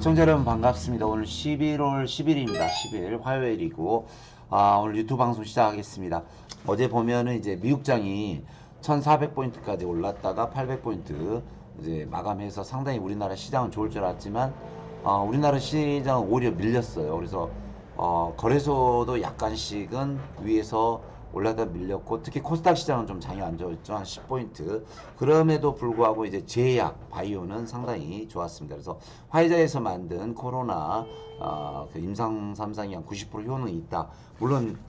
시청자 여러분 반갑습니다. 오늘 11월 10일입니다. 10일 화요일이고 오늘 유튜브 방송 시작하겠습니다. 어제 보면은 이제 미국장이 1400포인트까지 올랐다가 800포인트 이제 마감해서 상당히 우리나라 시장은 좋을 줄 알았지만 우리나라 시장은 오히려 밀렸어요. 그래서 거래소도 약간씩은 위에서 올라다 밀렸고, 특히 코스닥 시장은 좀 장이 안 좋았죠. 한 10포인트. 그럼에도 불구하고 이제 제약, 바이오는 상당히 좋았습니다. 그래서 화이자에서 만든 코로나 그 임상 3상이 한 90% 효능이 있다. 물론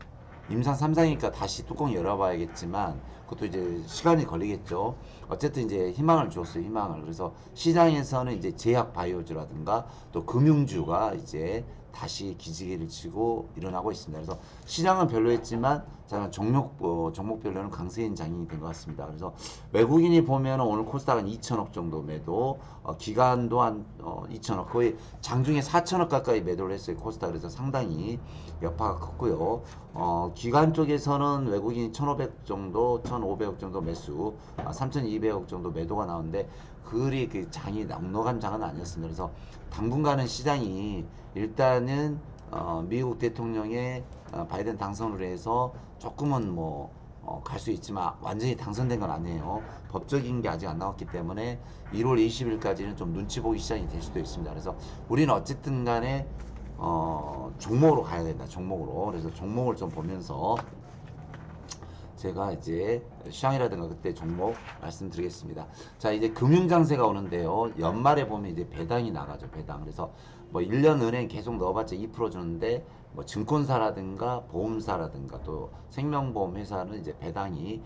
임상 3상이니까 다시 뚜껑 열어봐야겠지만 그것도 이제 시간이 걸리겠죠. 어쨌든 이제 희망을 줬어요. 희망을. 그래서 시장에서는 이제 제약 바이오주라든가 또 금융주가 이제 다시 기지개를 치고 일어나고 있습니다. 그래서 시장은 별로였지만 저는 종목별로는 강세인 장이 된 것 같습니다. 그래서 외국인이 보면 오늘 코스닥은 2천억 정도 매도, 기간도 한 2천억, 거의 장중에 4천억 가까이 매도를 했어요. 코스닥. 그래서 상당히 여파가 컸고요. 기간 쪽에서는 외국인이 1,500 정도, 1,500억 정도 매수, 3,200억 정도 매도가 나오는데 그리 그 장이 넉넉한 장은 아니었습니다. 그래서 당분간은 시장이 일단은 미국 대통령의 바이든 당선으로 해서 조금은 뭐 갈 수 있지만 완전히 당선된 건 아니에요. 법적인 게 아직 안 나왔기 때문에 1월 20일까지는 좀 눈치 보기 시작이 될 수도 있습니다. 그래서 우리는 어쨌든 간에 종목으로 가야 된다. 종목으로. 그래서 종목을 좀 보면서 제가 이제 시장이라든가 그때 종목 말씀드리겠습니다. 자, 이제 금융장세가 오는데요. 연말에 보면 이제 배당이 나가죠. 배당. 그래서 뭐 1년 은행 계속 넣어봤자 2% 주는데 뭐 증권사라든가 보험사라든가 또 생명보험 회사는 이제 배당이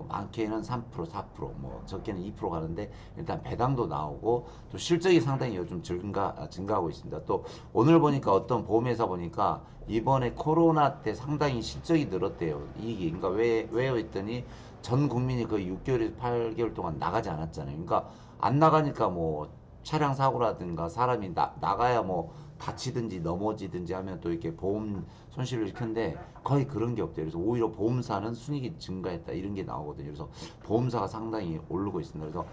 많게는 3%, 4%, 적게는 2% 가는데 일단 배당도 나오고 또 실적이 상당히 요즘 증가하고 있습니다. 또 오늘 보니까 어떤 보험회사 보니까 이번에 코로나 때 상당히 실적이 늘었대요. 이익이. 그러니까 왜요 했더니 전 국민이 거의 6개월에서 8개월 동안 나가지 않았잖아요. 그러니까 안 나가니까 뭐 차량 사고라든가 사람이 나가야 뭐 다치든지 넘어지든지 하면 또 이렇게 보험 손실을 일으켰는데 거의 그런 게 없대요. 그래서 오히려 보험사는 순이익이 증가했다 이런 게 나오거든요. 그래서 보험사가 상당히 오르고 있습니다. 그래서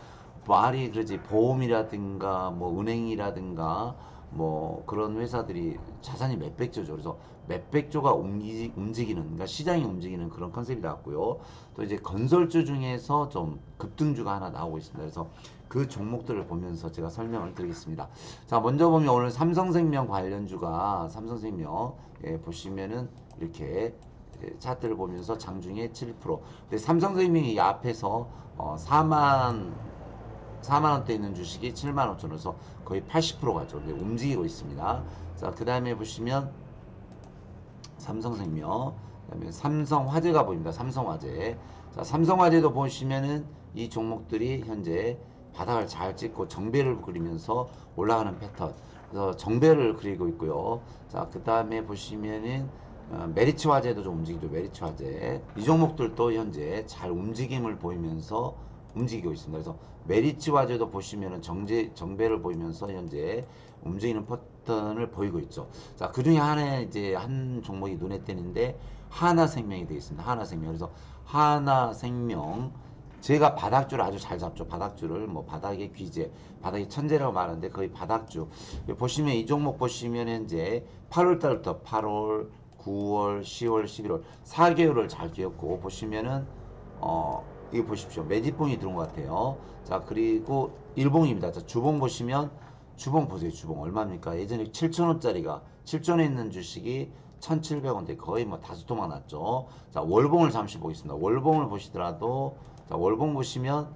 말이 그러지 보험이라든가 뭐 은행이라든가 뭐 그런 회사들이 자산이 몇백조죠. 그래서 몇백조가 움직이는, 그러니까 시장이 움직이는 그런 컨셉이 나왔고요. 또 이제 건설주 중에서 좀 급등주가 하나 나오고 있습니다. 그래서 그 종목들을 보면서 제가 설명을 드리겠습니다. 자, 먼저 보면 오늘 삼성생명 관련주가 삼성생명 보시면은 이렇게 차트를 보면서 장중에 7%. 근데 삼성생명이 이 앞에서 4만원대 있는 주식이 7만 5천원에서 거의 80% 가죠. 움직이고 있습니다. 자, 그 다음에 보시면 삼성생명, 그 다음에 삼성화재가 보입니다. 삼성화재. 자, 삼성화재도 보시면은 이 종목들이 현재 바닥을 잘 찍고 정배를 그리면서 올라가는 패턴. 그래서 정배를 그리고 있고요. 자, 그 다음에 보시면은 메리츠 화재도 좀 움직이죠. 메리츠 화재. 이 종목들도 현재 잘 움직임을 보이면서 움직이고 있습니다. 그래서 메리츠 화재도 보시면은 정배를 보이면서 현재 움직이는 패턴을 보이고 있죠. 자, 그 중에 하나 이제 한 종목이 눈에 띄는데 하나생명이 되어 있습니다. 하나생명. 그래서 하나생명 제가 바닥줄을 아주 잘 잡죠. 바닥줄을 뭐 바닥의 귀재, 바닥의 천재라고 말하는데 거의 바닥주. 보시면 이 종목 보시면 현재 8월 달부터 8월, 9월, 10월, 11월 4개월을 잘 뛰었고 보시면은 이거 보십시오. 매집봉이 들어온 것 같아요. 자, 그리고 일봉입니다. 자, 주봉 보시면 주봉 보세요. 주봉 얼마입니까? 예전에 7,000원짜리가 7,000원에 있는 주식이 1,700원대 거의 뭐 다수토막 났죠. 자, 월봉을 잠시 보겠습니다. 월봉을 보시더라도 자, 월봉 보시면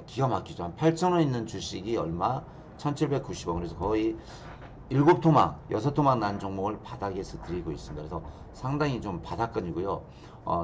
기가 막히죠. 한 8,000원 있는 주식이 얼마? 1,790원. 그래서 거의 7토막, 6토막 난 종목을 바닥에서 드리고 있습니다. 그래서 상당히 좀 바닥권이고요.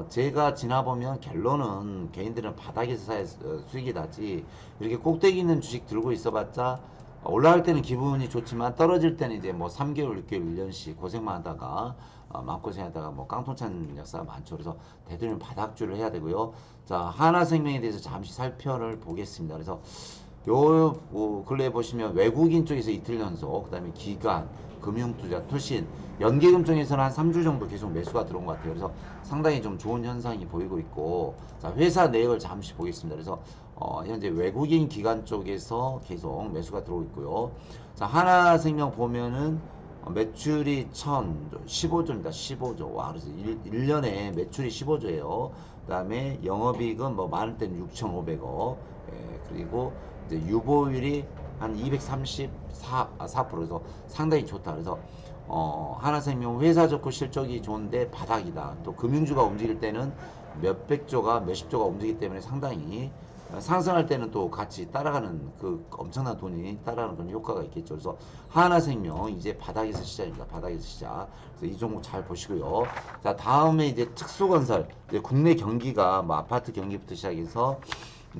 제가 지나보면 결론은 개인들은 바닥에서 사야 수익이 나지 이렇게 꼭대기 있는 주식 들고 있어봤자 올라갈 때는 기분이 좋지만 떨어질 때는 이제 뭐 3개월, 6개월, 1년씩 고생만 하다가 마음고생하다가 뭐 깡통찬 역사가 많죠. 그래서 대두는 바닥주를 해야 되고요. 자, 하나생명에 대해서 잠시 살펴를 보겠습니다. 그래서 근래에 보시면 외국인 쪽에서 이틀 연속, 그 다음에 기관, 금융투자, 투신, 연계금 쪽에서는 한 3주 정도 계속 매수가 들어온 것 같아요. 그래서 상당히 좀 좋은 현상이 보이고 있고, 자, 회사 내역을 잠시 보겠습니다. 그래서 현재 외국인 기관 쪽에서 계속 매수가 들어오고 있고요. 자, 하나생명 보면은 매출이 15조입니다. 15조. 와, 그래서 1년에 매출이 15조예요. 그 다음에 영업이익은 뭐 많을 때는 6,500억. 예, 그리고 이제 유보율이 한 4%에서 상당히 좋다. 그래서 하나생명 회사 좋고 실적이 좋은데 바닥이다. 또 금융주가 움직일 때는 몇백조가 몇십조가 움직이기 때문에 상당히 상승할 때는 또 같이 따라가는 그 엄청난 돈이 따라가는 그런 효과가 있겠죠. 그래서 하나생명 이제 바닥에서 시작입니다. 바닥에서 시작. 그래서 이 종목 잘 보시고요. 자, 다음에 이제 특수건설. 이제 국내 경기가 뭐 아파트 경기부터 시작해서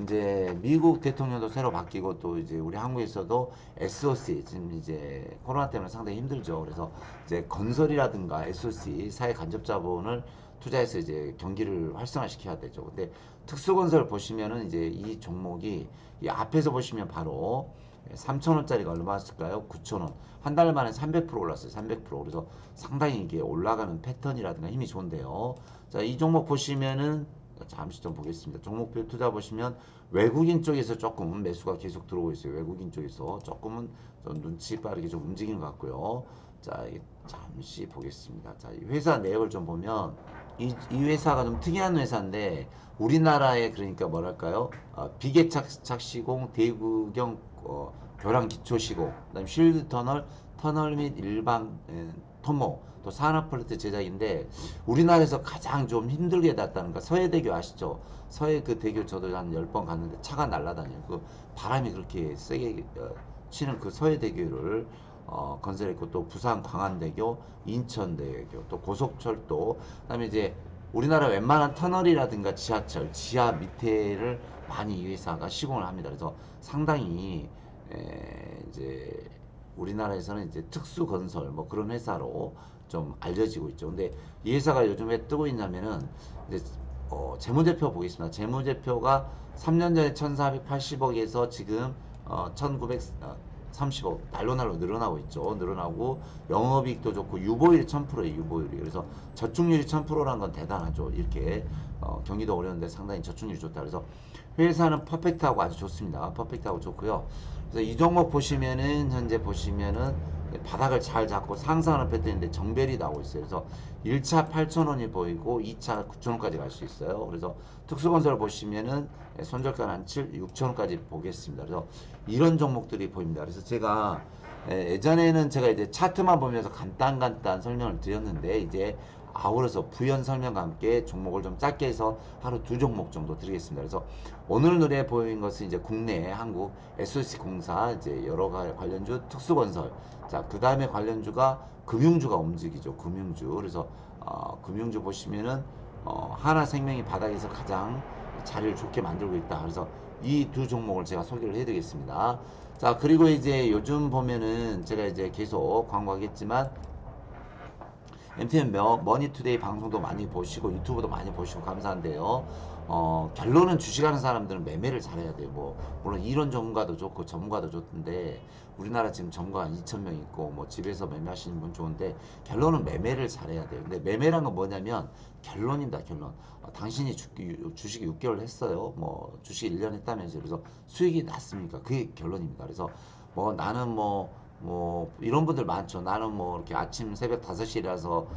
이제 미국 대통령도 새로 바뀌고 또 이제 우리 한국에서도 SOC 지금 이제 코로나 때문에 상당히 힘들죠. 그래서 이제 건설이라든가 SOC 사회 간접 자본을 투자해서 이제 경기를 활성화시켜야 되죠. 근데 특수건설 보시면은 이제 이 종목이 이 앞에서 보시면 바로 3,000원짜리가 얼마였을까요? 9,000원. 한 달 만에 300% 올랐어요. 300%. 그래서 상당히 이게 올라가는 패턴이라든가 힘이 좋은데요. 자, 이 종목 보시면은 잠시 좀 보겠습니다. 종목별 투자 보시면 외국인 쪽에서 조금 매수가 계속 들어오고 있어요. 외국인 쪽에서 조금은 좀 눈치 빠르게 좀 움직이는 것 같고요. 자, 잠시 보겠습니다. 자, 이 회사 내역을 좀 보면 이 회사가 좀 특이한 회사인데 우리나라의 그러니까 뭐랄까요? 비계착 시공, 대구경 교량 기초 시공, 그다음 쉴드 터널 및 일반 토모, 또 산업플레트 제작인데 우리나라에서 가장 좀 힘들게 났다는 거 서해대교 아시죠? 서해 그 대교 저도 한 10번 갔는데 차가 날아다녀요. 그 바람이 그렇게 세게 치는 그 서해대교를 건설했고 또 부산 광안대교, 인천대교, 또 고속철도, 그다음에 이제 우리나라 웬만한 터널이라든가 지하철, 지하 밑에를 많이 이 회사가 시공을 합니다. 그래서 상당히 이제 우리나라에서는 이제 특수건설 뭐 그런 회사로 좀 알려지고 있죠. 근데 이 회사가 요즘 왜 뜨고 있냐면은 이제 재무제표 보겠습니다. 재무제표가 3년 전에 1,480억에서 지금 1,930억 날로 늘어나고 있죠. 늘어나고 영업이익도 좋고 유보율이 1000%예요. 유보율이. 그래서 저축률이 1000%라는 건 대단하죠. 이렇게 경기도 어려운데 상당히 저축률이 좋다. 그래서 회사는 퍼펙트하고 아주 좋습니다. 퍼펙트하고 좋고요. 그래서 이 종목 보시면은 현재 보시면은 바닥을 잘 잡고 상승하는 패턴인데 정배리 나오고 있어요. 그래서 1차 8,000원이 보이고 2차 9,000원까지 갈 수 있어요. 그래서 특수건설 보시면은 손절가 한 6,000원까지 보겠습니다. 그래서 이런 종목들이 보입니다. 그래서 제가 예전에는 제가 이제 차트만 보면서 간단 설명을 드렸는데 이제 아울러서 부연 설명과 함께 종목을 좀 짧게 해서 하루 2종목 정도 드리겠습니다. 그래서 오늘 눈에 보인 것은 이제 국내 한국 SOC 공사 이제 여러 관련주 특수건설. 자, 그 다음에 관련주가 금융주가 움직이죠. 금융주. 그래서 금융주 보시면은 하나생명이 바닥에서 가장 자리를 좋게 만들고 있다. 그래서 이 2종목을 제가 소개를 해드리겠습니다. 자, 그리고 이제 요즘 보면은 제가 이제 계속 광고하겠지만 MTN 머니투데이 방송도 많이 보시고 유튜브도 많이 보시고 감사한데요. 결론은 주식하는 사람들은 매매를 잘해야 돼요. 뭐 물론 이론 전문가도 좋고 전문가도 좋던데 우리나라 지금 전문가 한 2,000명 있고 뭐 집에서 매매하시는 분 좋은데 결론은 매매를 잘해야 돼요. 근데 매매란 건 뭐냐면 결론입니다. 결론. 당신이 주식이 6개월 했어요. 뭐 주식 1년 했다면서요. 그래서 수익이 났습니까? 그게 결론입니다. 그래서 뭐 나는 뭐 이런 분들 많죠. 나는 뭐 이렇게 아침 새벽 5시에 일어나서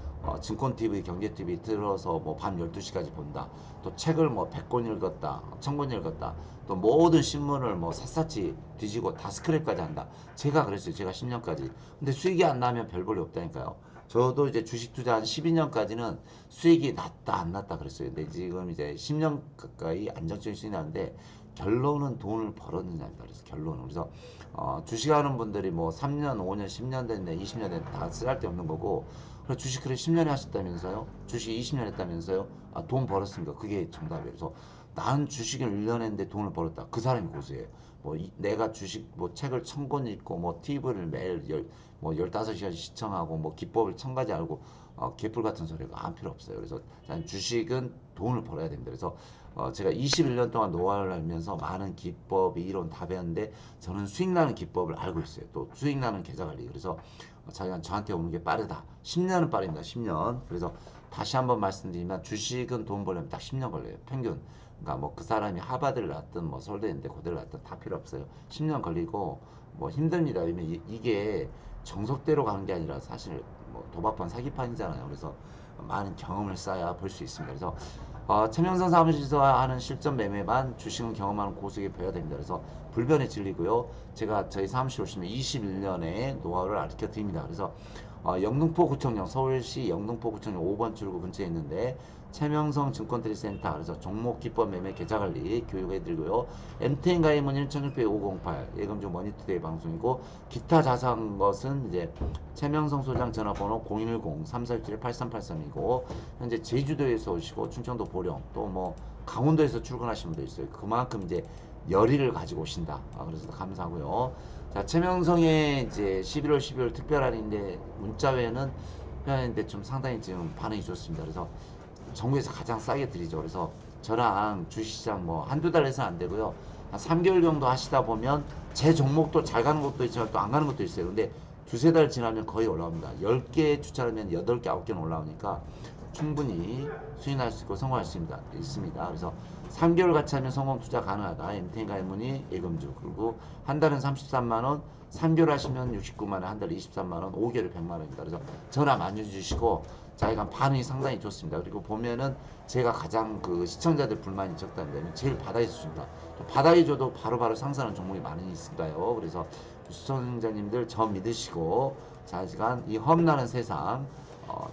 증권TV, 경제TV 들어서 뭐 밤 12시까지 본다. 또 책을 뭐 100권 읽었다. 1000권 읽었다. 또 모든 신문을 뭐 샅샅이 뒤지고 다 스크랩까지 한다. 제가 그랬어요. 제가 10년까지. 근데 수익이 안 나면 별 볼일 없다니까요. 저도 이제 주식 투자 한 12년까지는 수익이 났다 안 났다 그랬어요. 근데 지금 이제 10년 가까이 안정적인 수익이 나는데 결론은 돈을 벌었느냐입니다. 그래서 결론은. 그래서 주식하는 분들이 뭐 3년, 5년, 10년 됐네, 20년 됐네 다 쓸데없는 거고 그래 주식 그래 10년에 하셨다면서요? 주식 20년 했다면서요? 돈 벌었습니까? 그게 정답이에요. 그래서 난 주식을 1년 했는데 돈을 벌었다. 그 사람이 고수예요. 뭐 내가 주식 뭐 책을 1000권 읽고 뭐 TV를 매일 뭐 15시간 시청하고 뭐 기법을 1000가지 알고 개뿔 같은 소리가 안 필요 없어요. 그래서 주식은 돈을 벌어야 됩니다. 그래서 제가 21년 동안 노화를 알면서 많은 기법, 이론 다 배웠는데 저는 수익 나는 기법을 알고 있어요. 또 수익 나는 계좌 관리. 그래서 자기가 저한테 오는 게 빠르다. 10년은 빠릅니다. 10년. 그래서 다시 한번 말씀드리면 주식은 돈 벌려면 딱 10년 걸려요. 평균. 그러니까 뭐 그 사람이 하버드를 나왔든 뭐 서울대인데 고대를 나왔든 다 필요 없어요. 10년 걸리고 뭐 힘듭니다. 왜냐면 이게 정석대로 가는 게 아니라 사실 뭐 도박판 사기판이잖아요. 그래서 많은 경험을 쌓아야 볼 수 있습니다. 그래서 최명선 사무실에서 하는 실전 매매만 주식은 경험하는 고수에게 배워야 됩니다. 그래서 불변의 진리고요. 제가 저희 사무실 오시면 21년의 노하우를 가르쳐 드립니다. 그래서 영등포 구청역 서울시 영등포 구청역 5번 출구 근처에 있는데 최명성 증권트리센터 그래서 종목 기법 매매 계좌 관리 교육해드리고요. MTN 가입 문의는 1600-508 예금중 머니투데이 방송이고 기타 자세한 것은 이제 최명성 소장 전화번호 010-347-8383이고 현재 제주도에서 오시고 충청도 보령 또 뭐 강원도에서 출근하시는 분도 있어요. 그만큼 이제 열의를 가지고 오신다. 그래서 감사하고요. 자, 최명성의 이제 11월 12월 특별할인데 문자 외에는 특별할인데 좀 상당히 지금 반응이 좋습니다. 그래서 전국에서 가장 싸게 드리죠. 그래서 저랑 주식시장 뭐 한두 달 해서는 안 되고요. 한 3개월 정도 하시다 보면 제 종목도 잘 가는 것도 있지만 또 안 가는 것도 있어요. 근데 두세 달 지나면 거의 올라옵니다. 10개 추천하면 8개, 9개는 올라오니까 충분히 수익날 수 있고 성공할 수 있습니다. 그래서 3개월 같이 하면 성공 투자 가능하다. MTN 가입 문의 예금주. 그리고 한 달은 33만원, 3개월 하시면 69만원, 한 달에 23만원, 5개월에 100만원입니다. 그래서 전화 많이 주시고 자기가 반응이 상당히 좋습니다. 그리고 보면은 제가 가장 그 시청자들 불만이 적다는데 제일 바닥에 줍니다. 바닥에 줘도 바로바로 상승하는 종목이 많이 있을까요? 그래서 시청자님들 저 믿으시고 자시간 이 험난한 세상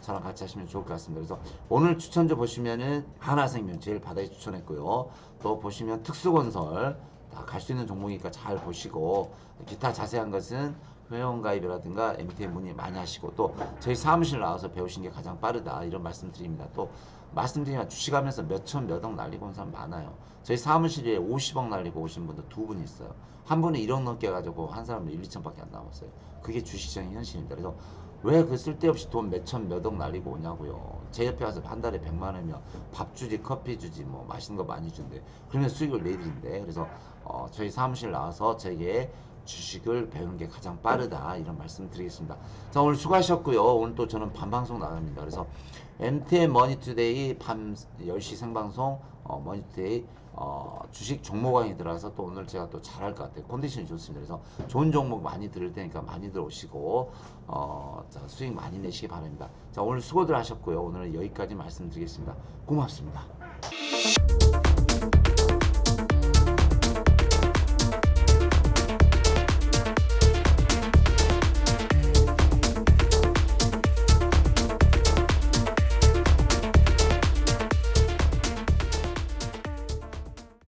저랑 같이 하시면 좋을 것 같습니다. 그래서 오늘 추천주 보시면은 하나생명 제일 바닥에 추천했고요. 또 보시면 특수건설 다 갈 수 있는 종목이니까 잘 보시고 기타 자세한 것은 회원가입이라든가 MTN 문의 많이 하시고 또 저희 사무실 나와서 배우신 게 가장 빠르다 이런 말씀 드립니다. 또 말씀드리면 주식하면서 몇천 몇억 날리고 온 사람 많아요. 저희 사무실에 50억 날리고 오신 분도 두 분 있어요. 한 분은 1억 넘게 가지고 한 사람은 1, 2천밖에 안 남았어요. 그게 주식시장의 현실입니다. 그래서 왜 그 쓸데없이 돈 몇천 몇억 날리고 오냐고요. 제 옆에 와서 한 달에 100만 원이면 밥 주지 커피 주지 뭐 맛있는 거 많이 준대. 그러면 수익을 내드린대. 그래서 저희 사무실 나와서 제게 주식을 배우는 게 가장 빠르다 이런 말씀 드리겠습니다. 자, 오늘 수고하셨고요. 오늘 또 저는 밤방송 나갑니다. 그래서 MTN 머니투데이 밤 10시 생방송 머니투데이 주식 종목 강의 들어가서 또 오늘 제가 또 잘할 것 같아요. 컨디션이 좋습니다. 그래서 좋은 종목 많이 들을 테니까 많이들 오시고 자, 수익 많이 내시기 바랍니다. 자, 오늘 수고들 하셨고요. 오늘은 여기까지 말씀드리겠습니다. 고맙습니다.